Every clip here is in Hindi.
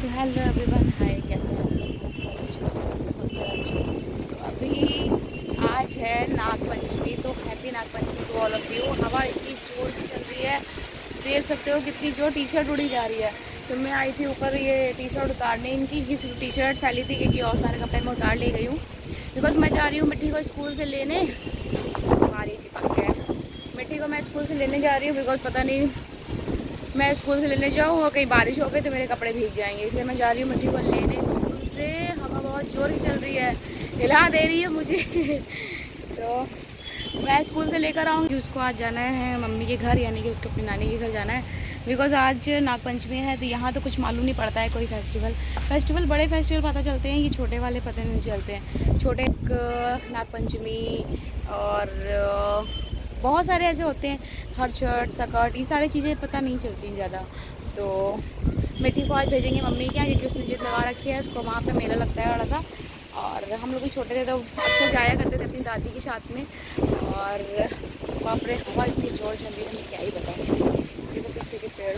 सो हेलो एवरीवन, हाय, कैसे हैं आप लोग? बहुत अच्छे होते हैं, बहुत ज़्यादा अच्छे। तो अभी आज है नाग पंचमी, तो happy Nag Panchami to all of you. हवा इतनी जोर की चल रही है, देख सकते हो कितनी जो टी शर्ट उड़ी जा रही है। तो मैं आई थी ऊपर ये टी शर्ट उतारने, इनकी टी शर्ट फैली थी क्योंकि और सारे कपड़े मैं उतार ले गई हूँ। बिकॉज मैं जा रही हूँ मिट्टी को स्कूल से लेने। हमारी चिपक गया, मिट्टी को मैं स्कूल से लेने जा रही हूँ। बिकॉज पता नहीं मैं स्कूल से लेने जाऊँ और कहीं बारिश हो गई तो मेरे कपड़े भीग जाएंगे, इसलिए मैं जा रही हूँ मिट्टी को लेने स्कूल से। हवा बहुत जोर की चल रही है, हिला दे रही है मुझे तो मैं स्कूल से लेकर आऊँगी। उसको आज जाना है मम्मी के घर, यानी कि उसको अपनी नानी के घर जाना है। बिकॉज़ आज नागपंचमी है, तो यहाँ तो कुछ मालूम नहीं पड़ता है कोई फेस्टिवल। बड़े फेस्टिवल पता चलते हैं, ये छोटे वाले पता नहीं चलते हैं। छोटे नागपंचमी और बहुत सारे ऐसे होते हैं, हरचट सकट, ये सारी चीज़ें पता नहीं चलती ज़्यादा। तो मिट्टी को आज भेजेंगे मम्मी के यहाँ, क्योंकि उसने जिद लगा रखी है। उसको वहाँ पे मेला लगता है बड़ा सा, और हम लोग भी छोटे थे तो अक्सर जाया करते थे अपनी दादी के साथ में। और बाप रे, हवा इतनी जोर चल रही है, मैं क्या ही बताऊँ। देखो पीछे के पेड़,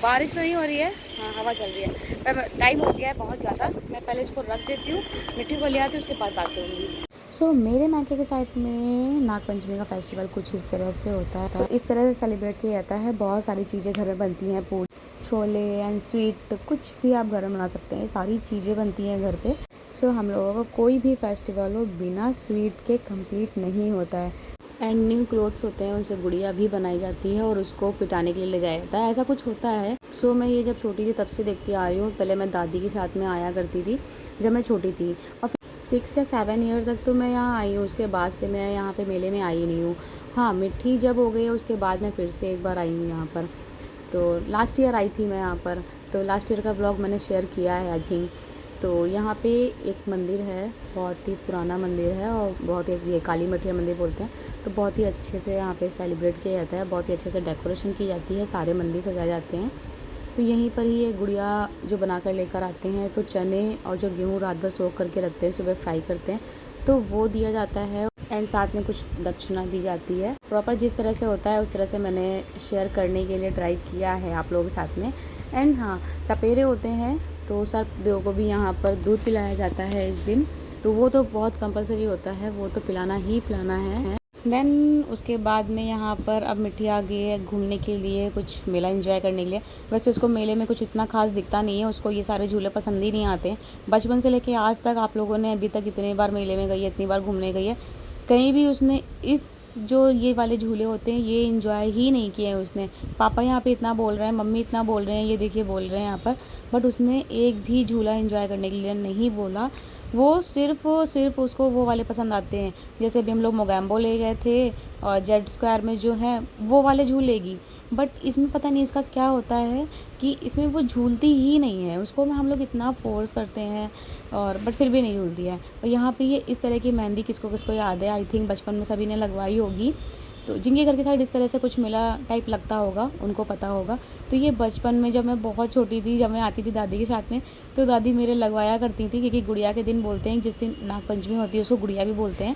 बारिश तो नहीं हो रही है, हाँ हवा चल रही है। पर टाइम हो गया है बहुत ज़्यादा, मैं पहले इसको रख देती हूँ, मिट्टी को ले आती हूँ, उसके बाद बात करूँगी। मेरे मायके के साइड में नागपंचमी का फेस्टिवल कुछ इस तरह से होता है। इस तरह से सेलिब्रेट किया जाता है। बहुत सारी चीज़ें घर में बनती हैं, पूरी छोले एंड स्वीट, कुछ भी आप घर में बना सकते हैं, सारी चीज़ें बनती हैं घर पे। हम लोगों को कोई भी फेस्टिवल हो बिना स्वीट के कंप्लीट नहीं होता है। एंड न्यू क्लोथ्स होते हैं, उनसे गुड़िया भी बनाई जाती है और उसको पिटाने के लिए ले जाया जाता है, ऐसा कुछ होता है। मैं ये जब छोटी थी तब से देखती आ रही हूँ। पहले मैं दादी के साथ में आया करती थी जब मैं छोटी थी, और 6 या 7 ईयर तक तो मैं यहाँ आई हूँ। उसके बाद से मैं यहाँ पे मेले में आई नहीं हूँ। हाँ, मिट्टी जब हो गई है उसके बाद मैं फिर से एक बार आई हूँ यहाँ पर। तो लास्ट ईयर आई थी मैं यहाँ पर, तो लास्ट ईयर का ब्लॉग मैंने शेयर किया है आई थिंक। तो यहाँ पे एक मंदिर है, बहुत ही पुराना मंदिर है, और बहुत ही, ये काली मठिया मंदिर बोलते हैं। तो बहुत ही अच्छे से यहाँ पे सेलिब्रेट किया जाता है, बहुत ही अच्छे से डेकोरेशन की जाती है, सारे मंदिर सजाए जाते हैं। तो यहीं पर ही ये गुड़िया जो बना कर लेकर आते हैं, तो चने और जो गेहूँ रात भर सोख करके रखते हैं, सुबह फ्राई करते हैं, तो वो दिया जाता है। एंड साथ में कुछ दक्षिणा दी जाती है। प्रॉपर जिस तरह से होता है उस तरह से मैंने शेयर करने के लिए ट्राई किया है आप लोगों के साथ में। एंड हाँ, सपेरे होते हैं, तो सर्प देव को भी यहाँ पर दूध पिलाया जाता है इस दिन। तो वो तो बहुत कंपलसरी होता है, वो तो पिलाना ही पिलाना है। देन उसके बाद में यहाँ पर अब मिट्टी आ गई है घूमने के लिए, कुछ मेला एंजॉय करने के लिए। वैसे उसको मेले में कुछ इतना खास दिखता नहीं है, उसको ये सारे झूले पसंद ही नहीं आते। बचपन से लेके आज तक आप लोगों ने अभी तक इतनी बार मेले में गई है, इतनी बार घूमने गई है, कहीं भी उसने इस जो ये वाले झूले होते हैं ये इंजॉय ही नहीं किए हैं उसने। पापा यहाँ पे इतना बोल रहे हैं, मम्मी इतना बोल रहे हैं, ये देखिए बोल रहे हैं यहाँ पर, बट उसने एक भी झूला एंजॉय करने के लिए नहीं बोला। वो सिर्फ़ उसको वो वाले पसंद आते हैं। जैसे अभी हम लोग मोगैम्बो ले गए थे, और जेड स्क्वायर में जो है वो वाले झूलेगी, बट इसमें पता नहीं इसका क्या होता है कि इसमें वो झूलती ही नहीं है। उसको हम लोग इतना फोर्स करते हैं, और बट फिर भी नहीं झूलती है। और यहाँ पे ये इस तरह की मेहंदी किसको किसको याद है, आई थिंक बचपन में सभी ने लगवाई होगी। तो जिनके घर के साइड इस तरह से कुछ मेला टाइप लगता होगा उनको पता होगा। तो ये बचपन में जब मैं बहुत छोटी थी, जब मैं आती थी दादी के साथ में, तो दादी मेरे लगवाया करती थी, क्योंकि गुड़िया के दिन बोलते हैं, जिस दिन नागपंचमी होती है उसको गुड़िया भी बोलते हैं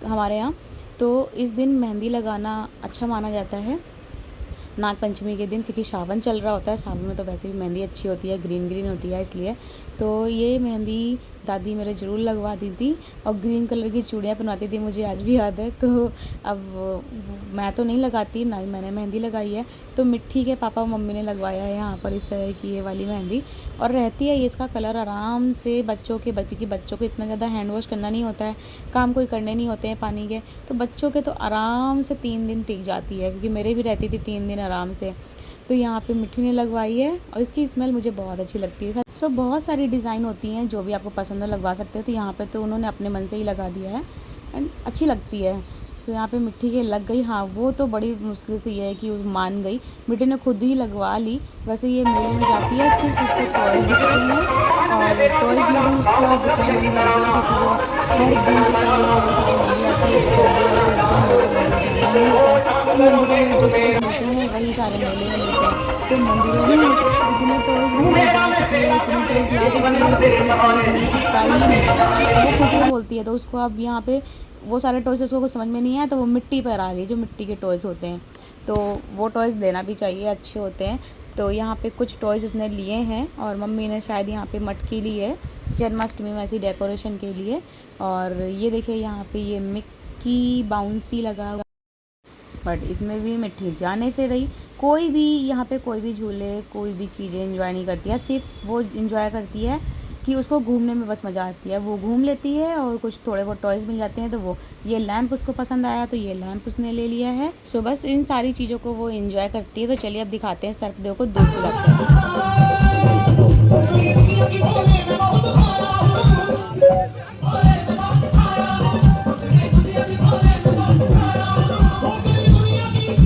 हमारे यहाँ। तो इस दिन मेहंदी लगाना अच्छा माना जाता है नागपंचमी के दिन, क्योंकि सावन चल रहा होता है। सावन में तो वैसे भी मेहंदी अच्छी होती है, ग्रीन ग्रीन होती है, इसलिए। तो ये मेहंदी दादी मेरे ज़रूर लगवाती थी, और ग्रीन कलर की चूड़ियाँ पहनाती थी, मुझे आज भी याद है। तो अब मैं तो नहीं लगाती, ना ही मैंने मेहंदी लगाई है। तो मिट्टी के पापा मम्मी ने लगवाया है यहाँ पर इस तरह की ये वाली मेहंदी, और रहती है ये, इसका कलर आराम से क्योंकि बच्चों को इतना ज़्यादा हैंड वॉश करना नहीं होता है, काम कोई करने नहीं होते हैं पानी के, तो बच्चों के तो आराम से 3 दिन टिक जाती है, क्योंकि मेरे भी रहती थी 3 दिन आराम से। तो यहाँ पे मिट्टी ने लगवाई है, और इसकी स्मेल मुझे बहुत अच्छी लगती है। बहुत सारी डिज़ाइन होती हैं, जो भी आपको पसंद है लगवा सकते हो। तो यहाँ पे तो उन्होंने अपने मन से ही लगा दिया है, एंड अच्छी लगती है। तो यहाँ पे मिट्टी के लग गई, हाँ वो तो बड़ी मुश्किल से ये है कि वो मान गई, मिट्टी ने खुद ही लगवा ली। वैसे ये मेले में जाती है, सिर्फ उसको टॉयज़ दिखते हैं, और टॉयज़ में भी उसको अब इतना मन भर गया, क्योंकि वो हर दिन की तरह बहुत सारी मंदिर आती है इसको आगे, और फिर जो हम लोग को मंदिर जाना ही होता है। तो मंदिरों में जो टॉयज़ मिलते हैं वही सारे मेले में मिलते हैं। तो मंदिरों में इतने टॉयज़ में जा चुकी है, इतने टॉयज़ ला चुकी है, उसको कोई टॉयज़ नहीं दिखता ही नहीं है, वो खुद से बोलती है। तो उसको अब यहाँ पे वो सारे टॉयज़ उसको कुछ समझ में नहीं आया, तो वो मिट्टी पर आ गई, जो मिट्टी के टॉयज़ होते हैं। तो वो टॉयज़ लेना भी चाहिए, अच्छे होते हैं। तो यहाँ पे कुछ टॉयज़ उसने लिए हैं और मम्मी ने शायद यहाँ पे मटकी ली है जन्माष्टमी में ऐसी डेकोरेशन के लिए। और ये देखिए यहाँ पे ये मिक्की बाउंसी लगा हुआ, बट इसमें भी मिट्टी जाने से रही। कोई भी यहाँ पे कोई भी झूले कोई भी चीज़ें एंजॉय नहीं करती है, सिर्फ वो एंजॉय करती है कि उसको घूमने में बस मज़ा आती है, वो घूम लेती है और कुछ थोड़े बहुत टॉयज़ मिल जाते हैं तो वो ये लैंप उसको पसंद आया तो ये लैंप उसने ले लिया है। सो बस इन सारी चीज़ों को वो एंजॉय करती है। तो चलिए अब दिखाते हैं सर्पदेव को दूध पिलाते हैं।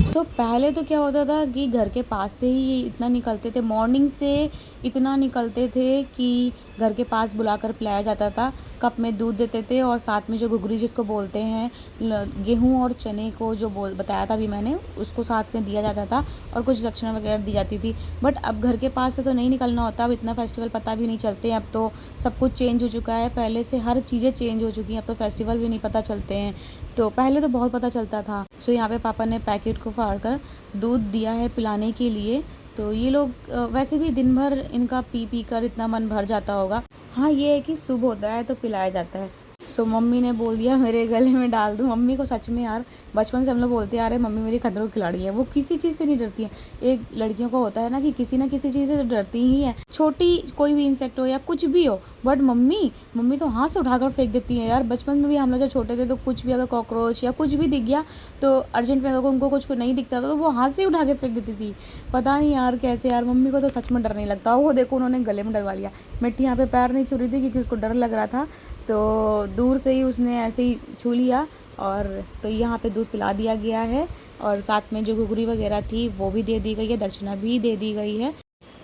सो पहले तो क्या होता था कि घर के पास से ही ये इतना निकलते थे, मॉर्निंग से इतना निकलते थे कि घर के पास बुलाकर पिलाया जाता था। कप में दूध देते थे और साथ में जो घुघरी जिसको बोलते हैं, गेहूं और चने को जो बताया था अभी मैंने, उसको साथ में दिया जाता था और कुछ दक्षिणा वगैरह दी जाती थी। बट अब घर के पास से तो नहीं निकलना होता, अब इतना फेस्टिवल पता भी नहीं चलते हैं। अब तो सब कुछ चेंज हो चुका है, पहले से हर चीज़ें चेंज हो चुकी हैं। अब तो फेस्टिवल भी नहीं पता चलते हैं, तो पहले तो बहुत पता चलता था। सो यहाँ पे पापा ने पैकेट को फाड़ कर दूध दिया है पिलाने के लिए। तो ये लोग वैसे भी दिन भर इनका पी पी कर इतना मन भर जाता होगा। हाँ ये है कि सुबह होता है तो पिलाया जाता है। सो मम्मी ने बोल दिया मेरे गले में डाल दूँ। मम्मी को सच में यार बचपन से हम लोग बोलते आ रहे मम्मी मेरी खतरों की खिलाड़ी है, वो किसी चीज़ से नहीं डरती है। एक लड़कियों को होता है ना कि किसी ना किसी चीज़ से तो डरती ही है, छोटी कोई भी इंसेक्ट हो या कुछ भी हो। बट मम्मी तो हाथ से उठाकर फेंक देती है यार। बचपन में भी हम लोग जब छोटे थे तो कुछ भी अगर कॉकरोच या कुछ भी दिख गया तो अर्जेंट में अगर उनको कुछ नहीं दिखता था तो वो हाथ से उठा के फेंक देती थी। पता नहीं यार कैसे यार, मम्मी को तो सच में डर नहीं लगता। वो देखो उन्होंने गले में डलवा लिया। मिट्टी यहाँ पे पैर नहीं छू रही थी क्योंकि उसको डर लग रहा था, तो दूर से ही उसने ऐसे ही छू लिया। और तो यहाँ पे दूध पिला दिया गया है और साथ में जो घुघरी वगैरह थी वो भी दे दी गई है, दक्षिणा भी दे दी गई है।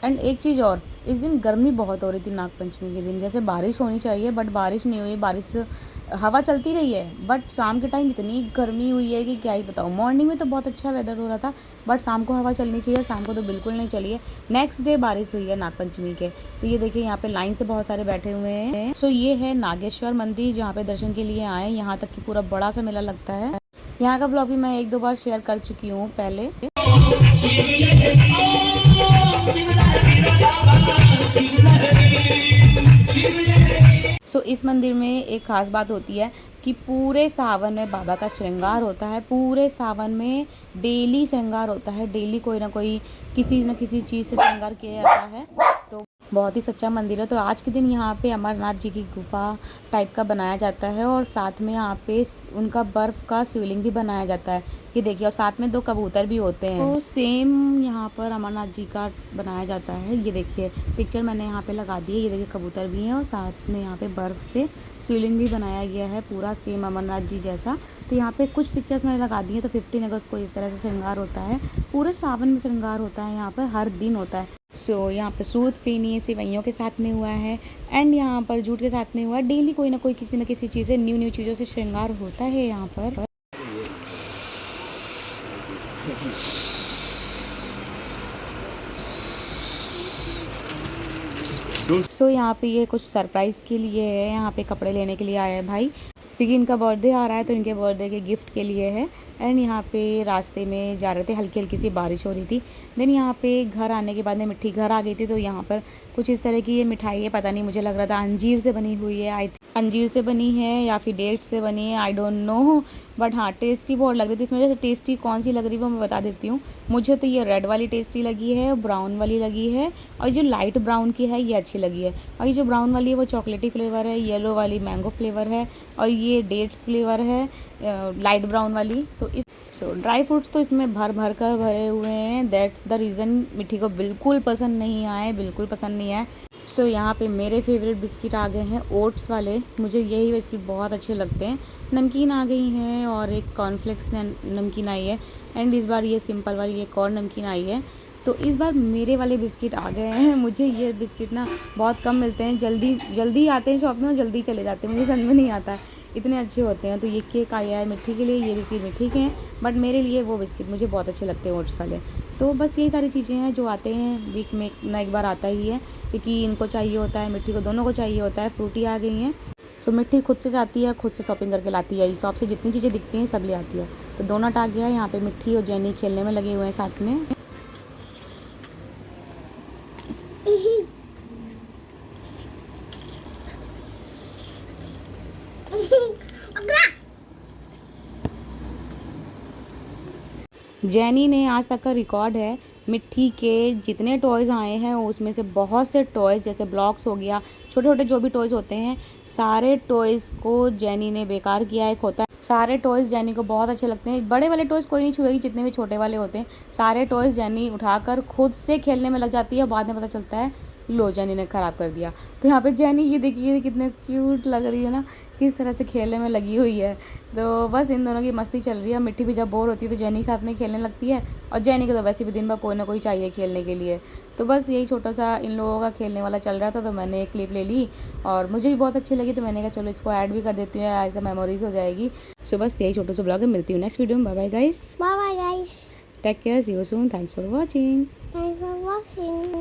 एंड एक चीज़ और, इस दिन गर्मी बहुत हो रही थी नागपंचमी के दिन, जैसे बारिश होनी चाहिए बट बारिश नहीं हुई। बारिश हवा चलती रही है बट शाम के टाइम इतनी गर्मी हुई है कि क्या ही बताऊँ। मॉर्निंग में तो बहुत अच्छा वेदर हो रहा था बट शाम को हवा चलनी चाहिए, शाम को तो बिल्कुल नहीं चली है। नेक्स्ट डे बारिश हुई है नागपंचमी के। तो ये देखिए यहाँ पे लाइन से बहुत सारे बैठे हुए हैं। सो ये है नागेश्वर मंदिर जहाँ पे दर्शन के लिए आए। यहाँ तक कि पूरा बड़ा सा मेला लगता है। यहाँ का ब्लॉग भी मैं 1-2 बार शेयर कर चुकी हूँ पहले। सो इस मंदिर में एक ख़ास बात होती है कि पूरे सावन में बाबा का श्रृंगार होता है। पूरे सावन में डेली श्रृंगार होता है, डेली कोई ना कोई किसी न किसी चीज़ से श्रृंगार किया जाता है। तो बहुत ही सच्चा मंदिर है। तो आज के दिन यहाँ पे अमरनाथ जी की गुफा टाइप का बनाया जाता है और साथ में यहाँ पे उनका बर्फ़ का शिवलिंग भी बनाया जाता है। ये देखिए, और साथ में 2 कबूतर भी होते हैं। तो सेम यहाँ पर अमरनाथ जी का बनाया जाता है। ये देखिए पिक्चर मैंने यहाँ पे लगा दी है। ये देखिए कबूतर भी हैं और साथ में यहाँ पे बर्फ़ से शिवलिंग भी बनाया गया है, पूरा सेम अमरनाथ जी जैसा। तो यहाँ पे कुछ पिक्चर्स मैंने लगा दी हैं। तो 15 अगस्त को इस तरह से श्रृंगार होता है। पूरे सावन में श्रृंगार होता है, यहाँ पर हर दिन होता है। सो यहाँ पे सूद फेनी सिवैयों के साथ में हुआ है एंड यहाँ पर जूट के साथ में हुआ है। डेली कोई ना कोई किसी न किसी चीज़ से न्यू चीज़ों से श्रृंगार होता है यहाँ पर। सो यहाँ पे ये कुछ सरप्राइज़ के लिए है, यहाँ पे कपड़े लेने के लिए आया है भाई, क्योंकि इनका बर्थडे आ रहा है तो इनके बर्थडे के गिफ्ट के लिए है। एंड यहाँ पे रास्ते में जा रहे थे, हल्की हल्की सी बारिश हो रही थी। देन यहाँ पे घर आने के बाद में मिट्टी घर आ गई थी। तो यहाँ पर कुछ इस तरह की ये मिठाई है, पता नहीं, मुझे लग रहा था अंजीर से बनी हुई है। अंजीर से बनी है या फिर डेट से बनी है, आई डोंट नो। बट हाँ टेस्टी बहुत लग रही थी। इसमें जैसे टेस्टी कौन सी लग रही है वो मैं बता देती हूँ। मुझे तो ये रेड वाली टेस्टी लगी है, ब्राउन वाली लगी है, और जो लाइट ब्राउन की है ये अच्छी लगी है। और ये जो ब्राउन वाली है वो चॉकलेटी फ्लेवर है, येलो वाली मैंगो फ्लेवर है, और ये डेट्स फ्लेवर है लाइट ब्राउन वाली। तो इस ड्राई फ्रूट्स तो इसमें भर भर कर भरे हुए हैं। दैट्स द रीज़न मिठी को बिल्कुल पसंद नहीं आए, बिल्कुल पसंद नहीं आए। सो यहाँ पे मेरे फेवरेट बिस्किट आ गए हैं ओट्स वाले। मुझे यही बिस्किट बहुत अच्छे लगते हैं। नमकीन आ गई हैं और एक कॉर्नफ्लेक्स नमकीन आई है। एंड इस बार ये सिंपल वाली एक और नमकीन आई है। तो इस बार मेरे वाले बिस्किट आ गए हैं। मुझे ये बिस्किट ना बहुत कम मिलते हैं, जल्दी आते हैं शॉप में और जल्दी चले जाते हैं। मुझे समझ में नहीं आता है, इतने अच्छे होते हैं। तो ये केक आया है मिट्टी के लिए, ये बिस्किट मिट्टी के हैं, बट मेरे लिए वो बिस्किट मुझे बहुत अच्छे लगते हैं ओट्स वाले। तो बस यही सारी चीज़ें हैं जो आते हैं, वीक में ना एक बार आता ही है, क्योंकि इनको चाहिए होता है, मिट्टी को, दोनों को चाहिए होता है। फ्रूटी आ गई हैं। सो मिट्टी खुद से जाती है, खुद से शॉपिंग करके लाती है। शॉप से जितनी चीज़ें दिखती हैं सब ले आती है। तो डोनट आ गया है। यहाँ पे मिट्टी और जेनी खेलने में लगे हुए हैं साथ में। जैनी ने आज तक का रिकॉर्ड है, मिट्टी के जितने टॉयज़ आए हैं उसमें से बहुत से टॉयज़ जैसे ब्लॉक्स हो गया, छोटे छोटे जो भी टॉयज़ होते हैं, सारे टॉयज़ को जैनी ने बेकार किया। एक होता है, सारे टॉयज़ जैनी को बहुत अच्छे लगते हैं, बड़े वाले टॉयज़ कोई नहीं छुएगी, जितने भी छोटे वाले होते हैं सारे टॉयज़ जैनी उठाकर खुद से खेलने में लग जाती है। बाद में पता चलता है लो जैनी ने ख़राब कर दिया। तो यहाँ पे जैनी ये देखिए कितने क्यूट लग रही है ना, किस तरह से खेलने में लगी हुई है। तो बस इन दोनों की मस्ती चल रही है। मिट्टी भी जब बोर होती है तो जैनी के साथ में खेलने लगती है, और जैनी को तो वैसे भी दिन भर कोई ना कोई चाहिए खेलने के लिए। तो बस यही छोटा सा इन लोगों का खेलने वाला चल रहा था, तो मैंने एक क्लिप ले ली और मुझे भी बहुत अच्छी लगी, तो मैंने कहा चलो इसको ऐड भी कर देती हूँ, ऐसा मेमोरीज हो जाएगी। सो बस यही छोटा सा ब्लॉग है, मिलती हूँ नेक्स्ट वीडियो में। Bye bye guys, Bye bye guys. Take care, see you soon, thanks for watching. Thanks for watching.